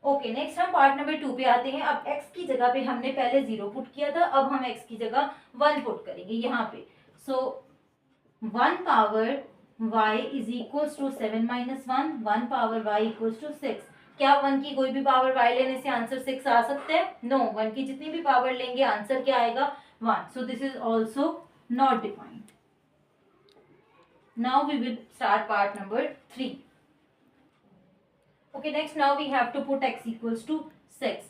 Okay, next हम part number 2 पे आते हैं। अब x की जगह पे हमने पहले 0 पुट किया था, अब हम x की जगह 1 पुट करेंगे यहाँ पे। So 1 power y is equals to 7 minus 1, 1 power y equals to 6। क्या 1 की कोई भी पावर y लेने से आंसर 6 आ सकता है? नो, 1 की जितनी भी पावर लेंगे आंसर क्या आएगा? 1। So this is also not defined. Now we will start part number 3। Okay, next now we have to put x equals to 6.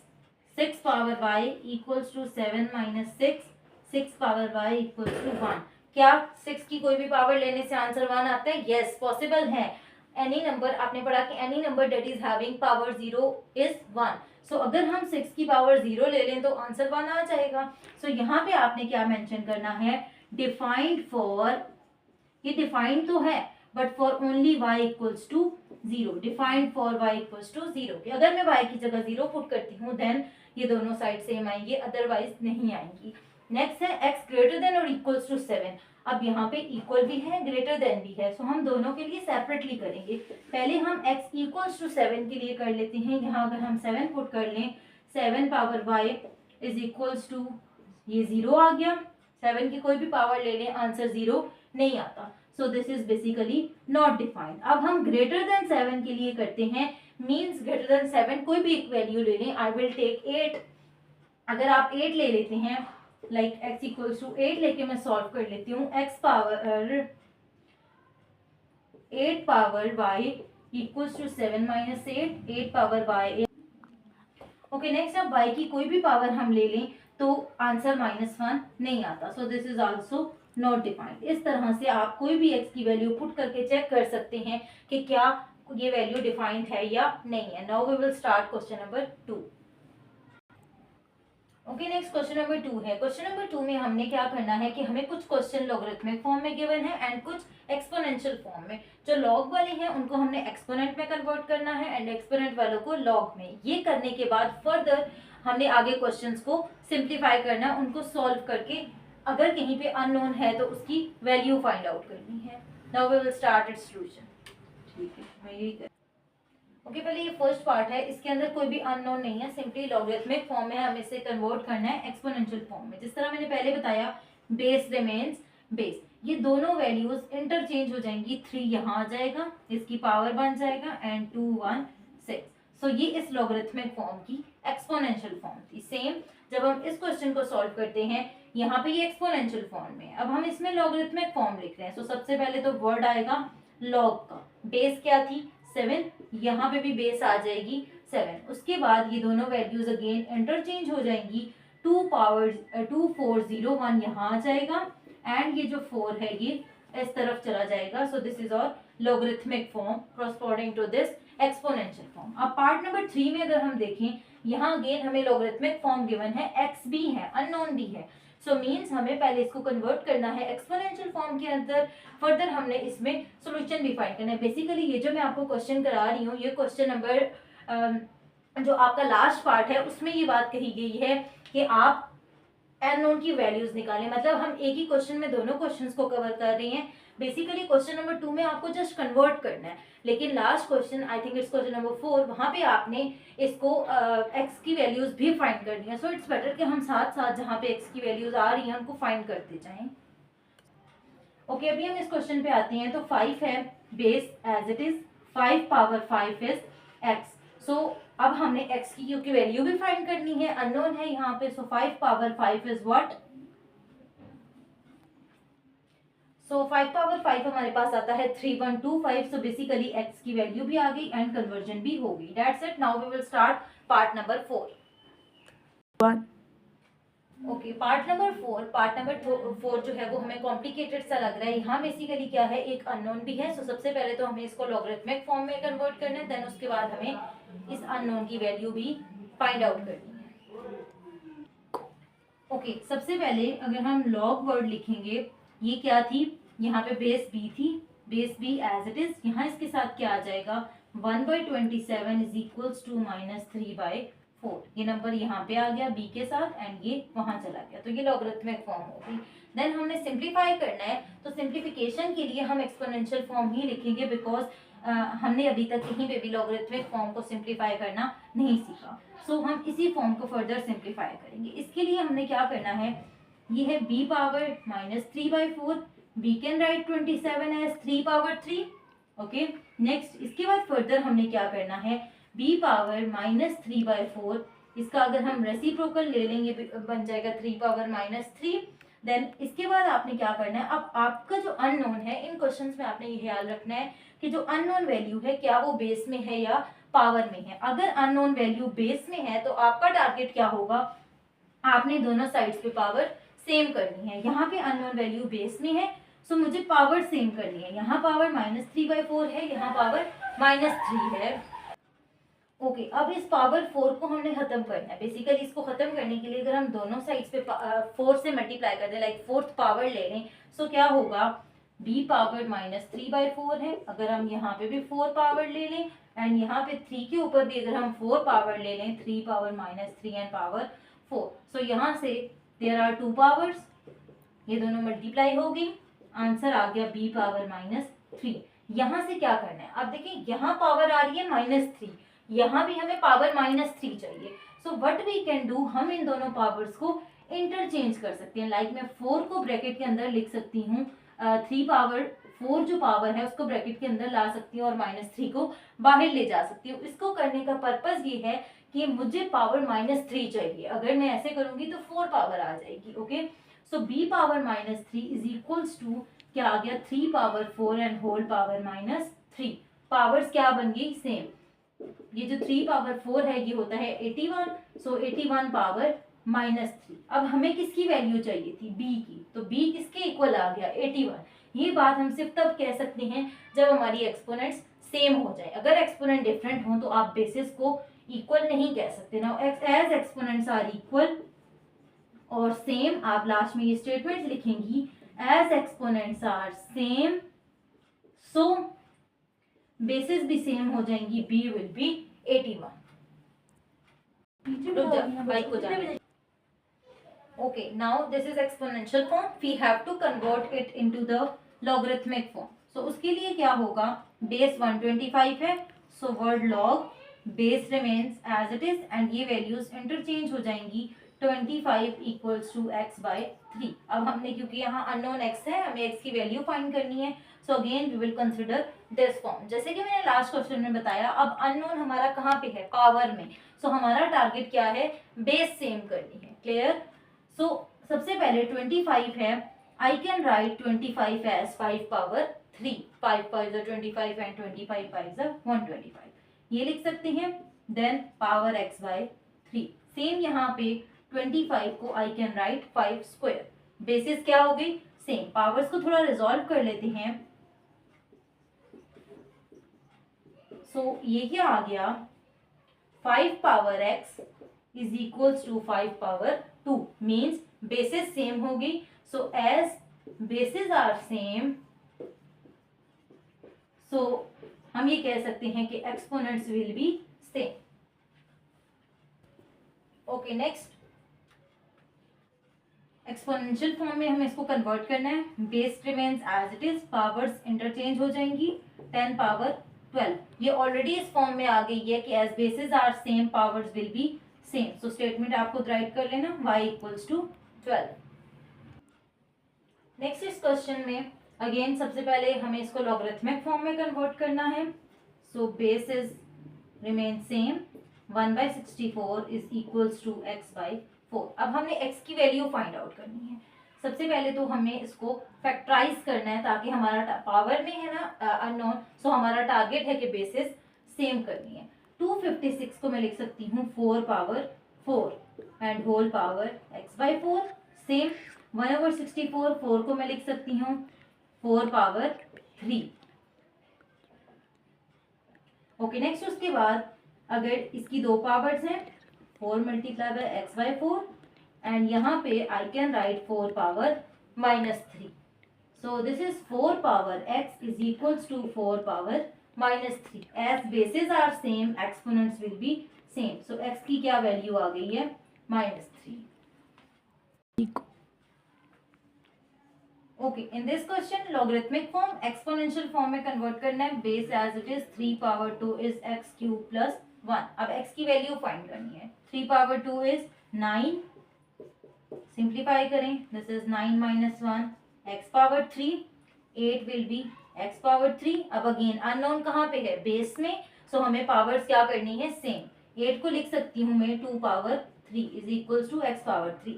6 power y equals to 7 minus 6. 6 power y equals to 1. क्या 6 की कोई भी power लेने से answer 1 आता है? Yes, possible है। Any number, आपने पढ़ा कि any number that is having power 0 is 1। सो अगर हम 6 की पावर 0 ले लें तो आंसर 1 आ जाएगा। सो यहाँ पे आपने क्या मेंशन करना है? डिफाइंड फॉर, ये डिफाइंड तो है but for only y equals to 0। Defined for y equals to 0 कि अगर मैं y की जगह 0 पुट करती हूँ देन ये दोनों साइड सेम आएंगे, अदरवाइज नहीं आएंगी। नेक्स्ट है x ग्रेटर देन और इक्वल्स टू 7। अब यहाँ पे इक्वल भी है, ग्रेटर देन भी है, सो हम दोनों के लिए सेपरेटली करेंगे। पहले हम x इक्वल्स टू 7 के लिए कर लेते हैं। यहाँ अगर हम 7 पुट कर लें, 7 power y is equals to, ये 0 आ गया। 7 की कोई भी पावर ले लें आंसर 0 नहीं आता। सो this is basically not defined. अब हम ग्रेटर देन 7 के लिए करते हैं। मीन्स ग्रेटर देन 7 कोई भी एक वैल्यू ले लें। I will take 8। अगर आप 8 ले लेते हैं, लाइक x इक्वल्स टू 8 लेके मैं सॉल्व कर लेती हूँ। x power 8 power y equals to 7 minus 8, 8 power y। Okay, next अब y की कोई भी पावर हम ले लें तो आंसर -1 नहीं आता। सो this is also not defined. इस तरह से आप कोई भी x की वैल्यू पुट करके चेक कर सकते हैं कि क्या ये वैल्यू डिफाइंड है या नहीं है। Now we will start question number 2। Okay, next question number 2 है। क्वेश्चन नंबर 2 में हमने क्या करना है कि हमें कुछ क्वेश्चन लॉगरिथमिक फॉर्म में गिवन है एंड कुछ एक्सपोनेंशियल फॉर्म में। जो लॉग वाले हैं उनको हमने एक्सपोनेंट में कन्वर्ट करना है एंड एक्सपोनेंट वालों को लॉग में। ये करने के बाद फर्दर हमने आगे क्वेश्चंस को सिंप्लीफाई करना है, उनको सॉल्व करके अगर कहीं पे अननोन है तो उसकी वैल्यू फाइंड आउट करनी है। Now we will start its solution. ठीक है, मैं यही कर ओके, पहले ये फर्स्ट पार्ट है, इसके अंदर कोई भी अननोन नहीं है, सिंपली लॉगरिथमिक फॉर्म में हमें इसे कन्वर्ट करना है एक्सपोनेंशियल फॉर्म में। जिस तरह मैंने पहले बताया, बेस रिमेन्स बेस, ये दोनों वैल्यूज इंटरचेंज हो जाएंगी। 3 यहाँ आ जाएगा, इसकी पावर बन जाएगा एंड 2 1 6। सो ये इस लॉगरिथमिक फॉर्म की एक्सपोनेंशियल फॉर्म थी। सेम जब हम इस क्वेश्चन को सॉल्व करते हैं, यहाँ पे ये एक्सपोनेंशियल फॉर्म में, अब हम इसमें लॉगरिथमिक फॉर्म लिख रहे हैं। सो सबसे पहले तो वर्ड आएगा लॉग का। बेस क्या थी? 7, यहाँ पे भी बेस आ जाएगी 7। उसके बाद ये दोनों वैल्यूज अगेन इंटरचेंज हो जाएंगी। 2 पावर 2 4 0 1 यहाँ आ जाएगा एंड ये जो 4 है ये इस तरफ चला जाएगा। So this is our logarithmic form corresponding to this exponential form. अब पार्ट नंबर 3 में अगर हम देखें, यहाँ अगेन हमें लॉगरिथमिक फॉर्म गिवन है, x भी है, अननोन भी है। सो मीन्स हमें पहले इसको कन्वर्ट करना है एक्सपोनेंशियल फॉर्म के अंदर, फर्दर हमने इसमें सॉल्यूशन भी फाइंड करना है। बेसिकली ये जो मैं आपको क्वेश्चन करा रही हूँ, ये क्वेश्चन नंबर जो आपका लास्ट पार्ट है उसमें ये बात कही गई है कि आप अननोन की वैल्यूज निकालें। मतलब हम एक ही क्वेश्चन में दोनों क्वेश्चंस को कवर कर रहे हैं। बेसिकली क्वेश्चन नंबर 2 में आपको जस्ट कन्वर्ट करना है, लेकिन last question, I think it's question number 4, वहां पे आपने इसको x की वैल्यूज भी फाइंड करनी है। सो इट्स बेटर कि हम साथ साथ जहाँ पे x की वैल्यूज आ रही हैं उनको फाइंड करते जाएं। ओके, अभी हम इस क्वेश्चन पे आते हैं। तो 5 है base as it is, 5 power 5 is x। So अब हमने x की क्योंकि वैल्यू भी फाइंड करनी है, अननोन है यहाँ पे। So 5 power 5 is what? So 5 power 5 हमारे पास आता है 3125। सो बेसिकली x की वैल्यू भी आ गई एंड कन्वर्जन भी हो गई। That's it. Now we will start part number 4। Okay, part number 4 जो है वो हमें कॉम्प्लिकेटेड सा लग रहा है। यहाँ बेसिकली क्या है, एक अननोन भी है। सो सबसे पहले तो हमें इसको लॉगरिथमिक फॉर्म में कन्वर्ट करना है, देन उसके बाद हमें इस अननोन की वैल्यू भी फाइंड आउट करनी है। ओके, सबसे पहले अगर हम लॉग वर्ड लिखेंगे, ये क्या थी? यहाँ पे बेस b थी, base b as it is. यहाँ इसके साथ क्या आ जाएगा? 1/27 इज इक्वल्स टू -3/4। ये नंबर यहाँ पे आ गया b के साथ एंड ये वहां चला गया, तो ये लॉगरिथमिक फॉर्म हो गई। देन हमने सिंप्लीफाई करना है, तो सिंप्लीफिकेशन के लिए हम एक्सपोनेंशियल फॉर्म ही लिखेंगे बिकॉज हमने अभी तक कहीं पे भी लॉगरिथमिक फॉर्म को सिंप्लीफाई करना नहीं सीखा। सो हम इसी फॉर्म को फर्दर सिंप्लीफाई करेंगे। इसके लिए हमने क्या करना है, ये है b power -3/4, we can write 27 as 3 power 3। Okay, next इसके बाद फर्दर हमने क्या करना है, b पावर -3/4, इसका अगर हम रेसिप्रोकल ले लेंगे बन जाएगा 3 पावर -3। देन इसके बाद आपने क्या करना है, अब आपका जो अननोन है, इन क्वेश्चंस में आपने ये ख्याल रखना है कि जो अननोन वैल्यू है क्या वो बेस में है या पावर में है। अगर अननोन वैल्यू बेस में है तो आपका टारगेट क्या होगा, आपने दोनों साइड्स पे पावर सेम करनी है। यहाँ पे अननोन वैल्यू बेस में है, सो मुझे पावर सेम करनी है। यहाँ पावर -3/4 है, यहाँ पावर -3 है। ओके, अब इस पावर 4 को हमने खत्म करना है। बेसिकली इसको खत्म करने के लिए अगर हम दोनों साइड्स पे 4 से मल्टीप्लाई कर दें, लाइक फोर्थ पावर ले लें, सो क्या होगा, b पावर -3/4 है। अगर हम यहाँ पे भी 4 पावर ले लें एंड यहाँ पे 3 के ऊपर भी अगर हम 4 पावर ले लें, 3 पावर -3 एंड पावर 4, सो यहाँ से देयर आर 2 पावर्स, ये दोनों मल्टीप्लाई होगी, आंसर आ गया b पावर -3। यहाँ से क्या करना है, अब देखिए यहाँ पावर आ रही है -3, यहाँ भी हमें पावर -3 चाहिए। So what we can do, हम इन दोनों पावर्स को इंटरचेंज कर सकते हैं। लाइक मैं 4 को ब्रैकेट के अंदर लिख सकती हूँ, 3 पावर 4 जो पावर है उसको ब्रैकेट के अंदर ला सकती हूँ और -3 को बाहर ले जा सकती हूँ। इसको करने का पर्पस ये है कि मुझे पावर -3 चाहिए। अगर मैं ऐसे करूंगी तो 4 पावर आ जाएगी। Okay, so b power -3 is equals to क्या आ गया, 3 power 4 and whole power -3। Powers क्या बन गई, सेम। ये जो 3 पावर 4 है ये होता है 81, सो 81 पावर -3। अब हमें किसकी वैल्यू चाहिए थी, b की, तो b किसके इक्वल आ गया, 81। ये बात हम सिर्फ तब कह सकते हैं जब हमारी एक्सपोनेंट्स सेम हो जाए। अगर एक्सपोनेंट डिफरेंट हो तो आप बेसिस को इक्वल नहीं कह सकते ना। एज एक्सपोनेंट्स आर इक्वल और सेम, आप लास्ट में ये स्टेटमेंट लिखेंगी, as exponents are same so basis भी सेम हो जाएंगी, b will be 81। Okay, now this is exponential form. We have to convert it into the logarithmic form. So उसके लिए क्या होगा, base 125 है, so word log base remains as it is and ये values interchange हो जाएंगी, 25 equals to x by 3। अब हमने क्योंकि यहाँ unknown x है, हमें x की वैल्यू फाइंड करनी है, so again we will consider this form. जैसे कि मैंने लास्ट क्वेश्चन में बताया, अब अननोन हमारा कहाँ पे है, पावर में। सो हमारा टारगेट क्या है, बेस सेम करनी है। क्लियर। सो सबसे पहले 25 है, I can write 25 as 5 power 3, 5 5 25 and 25 5 125, ये लिख सकते हैं। Then power x by 3, same यहाँ पे 25 को I can write 5 square, bases क्या हो गई, सेम। पावर्स को थोड़ा रिजॉल्व कर लेते हैं। सो ये क्या आ गया, 5 power x is equals to 5 power 2, means basis same होगी। So as basis are same, so हम ये कह सकते हैं कि exponents will be same. Okay, next exponential form में हमें इसको कन्वर्ट करना है। Base remains as it is, powers interchange हो जाएंगी, 10 पावर 12। ये ऑलरेडी इस फॉर्म में आ गई है कि as basis are same powers will be same. So statement आपको राइट कर लेना, y इक्वल्स टू 12। नेक्स्ट इस क्वेश्चन में अगेन सबसे पहले हमें इसको लॉगरिथमिक फॉर्म में कन्वर्ट करना है। So basis remain same, 1/64 is equals to x by 4। अब हमने x की वैल्यू फाइंड आउट करनी है। सबसे पहले तो हमें इसको फैक्टराइज करना है ताकि हमारा पावर में है ना अननोन, सो हमारा टारगेट है कि बेसिस सेम करनी है। 256 को मैं लिख सकती हूँ 4 power 4 and whole power x by 4, same. 1/64, 4 को मैं लिख सकती हूँ 4 पावर 3। ओके, नेक्स्ट उसके बाद अगर इसकी दो पावर्स हैं, 4 multiply by x by 4 and यहाँ पे I can write 4 power -3। So this is 4 power x is equals to 4 power -3। As basis are same, exponents will be same. So x की क्या वैल्यू आ गई है, -3। Okay, in this question logarithmic form exponential form में convert करना है. Base as it is 3 power 2 is x cube plus 1. अब x की वैल्यू फाइंड करनी है. 3 पावर 2 इज 9. सिंप्लीफाई करें. This is 9 minus 1. x power 3 8 will be x power 3. अब again unknown कहाँ पे है? बेस में. सो हमें पावर्स क्या करनी है? सेम. 8 को लिख सकती हूँ मैं 2 power 3 is equals to x power 3.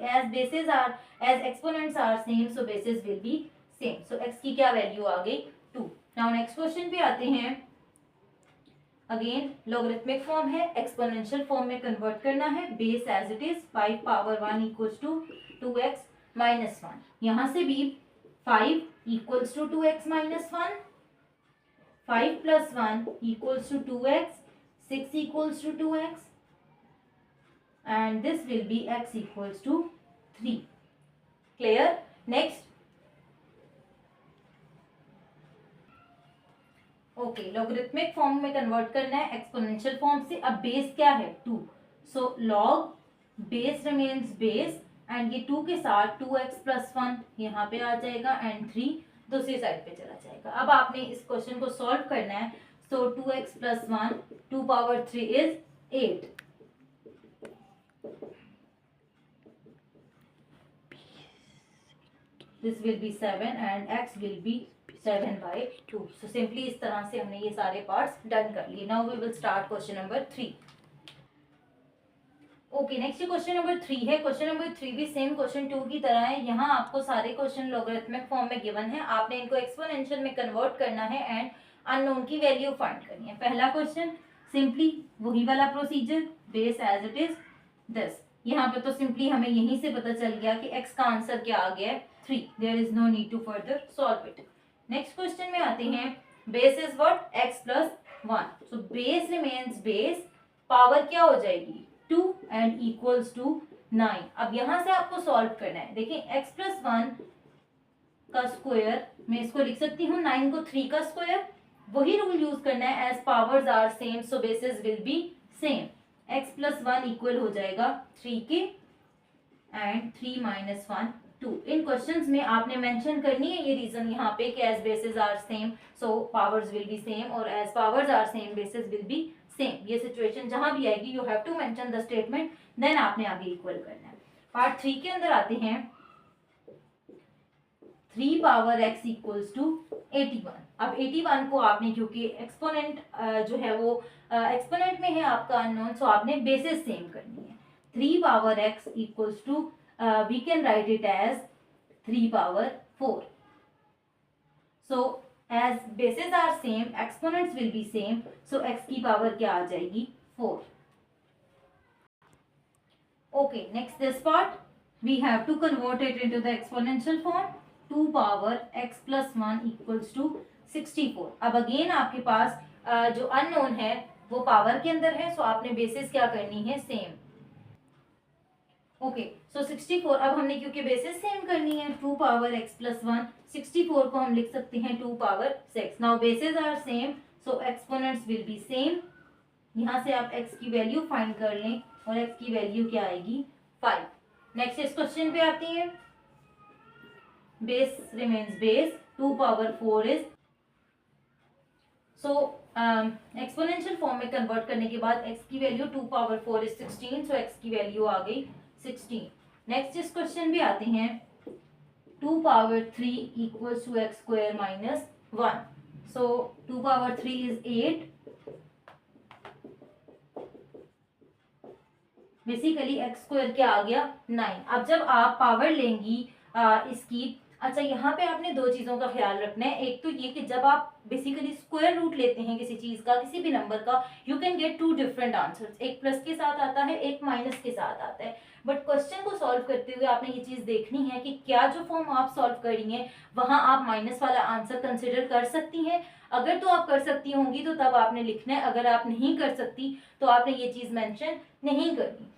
As exponents are same, so bases will be same. So x की क्या वैल्यू आ गई? 2. Now next question पे आते हैं. अगेन लॉगरिथमिक फॉर्म है, एक्सपोनेंशियल फॉर्म में कन्वर्ट करना है. Base as it is 5 power 1 equals to 2x minus 1. यहाँ से भी 5 equals to 2x minus 1. 5 plus 1 equals to 2x. 6 equals to 2x. And this will be x equals to 3. Clear? Next. Okay, logarithmic form में convert करना है exponential form से. अब base क्या है? 2. So log base remains base and ये 2 के साथ 2x plus 1 यहाँ पे आ जाएगा and 3 दूसरी साइड पे चला जाएगा. अब आपने इस क्वेश्चन को सॉल्व करना है. So 2x plus 1 2 power 3 is 8. This will be 7 and x will be 7 by 2. So simply इस तरह से हमने ये सारे पार्ट्स डन कर लिए. Now we will start question number 3. Okay, next question number 3 है. क्वेश्चन नंबर 3 भी सेम क्वेश्चन 2 की तरह है. यहाँ आपको सारे क्वेश्चन लॉगरिथमिक फॉर्म में गिवन है. आपने इनको एक्सपोनेंशियल में कन्वर्ट करना है एंड अननोन की वैल्यू फाइंड करनी है. पहला क्वेश्चन सिंपली वही वाला procedure. Base as it is this. यहाँ पे तो सिंपली हमें यहीं से पता चल गया कि x का आंसर क्या आ गया है? 3. There is no need to further solve it. Next question में आते हैं. Base is what? x plus 1. So base remains base. Power क्या हो जाएगी? 2 एंड इक्वल्स टू 9. अब यहाँ से आपको सॉल्व करना है. देखिए x प्लस 1 का स्क्वायर मैं इसको लिख सकती हूँ 9 को 3 का स्क्वायर. वही रूल यूज करना है. As powers are same so bases will be same. x plus 1 equal हो जाएगा 3 के एंड 3 माइनस 1 2. इन क्वेश्चंस में आपने मेंशन करनी है ये रीजन यहाँ पे कि as basis are same so powers will be same और as powers are same basis will be same. ये सिचुएशन जहां भी आएगी you have to mention the statement then आपने आगे इक्वल करना है. पार्ट 3 के अंदर आते हैं. 3 पावर x इक्वल्स टू 81. अब 81 को आपने क्योंकि एक्सपोनेंट जो है वो एक्सपोनेंट में है आपका अननोन सो आपने बेसिस सेम करनी है. 3 power x equals to we can write it as 3 power 4. So as basis are same exponents will be same so x की पावर क्या आ जाएगी? 4. Okay, next this part we have to convert it into the exponential form. 2 power x plus 1 equals to 64. अब again आपके पास जो unknown है वो power के अंदर है सो आपने बेसिस क्या करनी है? सेम. ओके, सो 64 अब हमने क्योंकि बेसिस सेम करनी है 2 पावर x प्लस 1. 64 को हम लिख सकते हैं 2 power 6. Now bases are same so exponents will be same. यहाँ से आप x की वैल्यू फाइंड कर लें और x की वैल्यू क्या आएगी? 5. नेक्स्ट इस क्वेश्चन पे आती है. Base remains base. 2 power 4 is so exponential form में कन्वर्ट करने के बाद x की value 2 power 4 is 16 so x की वैल्यू आ गई 16. नेक्स्ट इस क्वेश्चन भी आते हैं. 2 power 3 equals to x square minus 1. So 2 power 3 is 8. Basically x square क्या आ गया? 9. अब जब आप पावर लेंगी इसकी. अच्छा, यहाँ पे आपने दो चीज़ों का ख्याल रखना है. एक तो ये कि जब आप बेसिकली स्क्वायर रूट लेते हैं किसी चीज़ का, किसी भी नंबर का, you can get 2 different answers. एक प्लस के साथ आता है, एक माइनस के साथ आता है. बट क्वेश्चन को सॉल्व करते हुए आपने ये चीज़ देखनी है कि क्या जो फॉर्म आप सॉल्व कर रही हैं वहाँ आप माइनस वाला आंसर कंसिडर कर सकती हैं. अगर तो आप कर सकती होंगी तो तब आपने लिखना है. अगर आप नहीं कर सकती तो आपने ये चीज़ मेंशन नहीं करनी.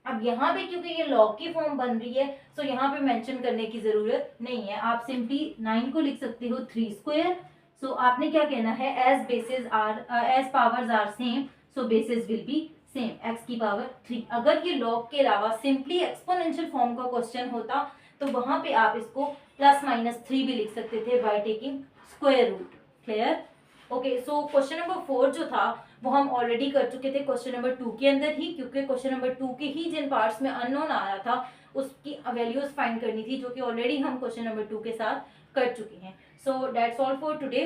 अब यहाँ पे क्योंकि ये लॉग की फॉर्म बन रही है सो यहाँ पे मेंशन करने की जरूरत नहीं है. आप सिंपली 9 को लिख सकते हो 3 स्क्वायर. सो आपने क्या कहना है? As basis are as powers are same so bases will be same. x की पावर 3. अगर ये लॉग के अलावा सिंपली एक्सपोनेंशियल फॉर्म का क्वेश्चन होता तो वहाँ पे आप इसको +-3 भी लिख सकते थे by taking square root. Clear? Okay, so question number 4 जो था वो हम ऑलरेडी कर चुके थे क्वेश्चन नंबर 2 के अंदर ही, क्योंकि क्वेश्चन नंबर 2 के ही जिन पार्ट्स में अननोन आ रहा था उसकी वैल्यूज फाइंड करनी थी, जो कि ऑलरेडी हम क्वेश्चन नंबर 2 के साथ कर चुके हैं। So that's all for today.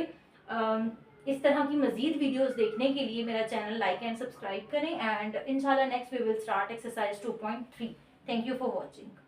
इस तरह की मजीद वीडियोस देखने के लिए मेरा चैनल लाइक एंड सब्सक्राइब करें, एंड इंशाल्लाह next we will start exercise 2.3। Thank you for watching.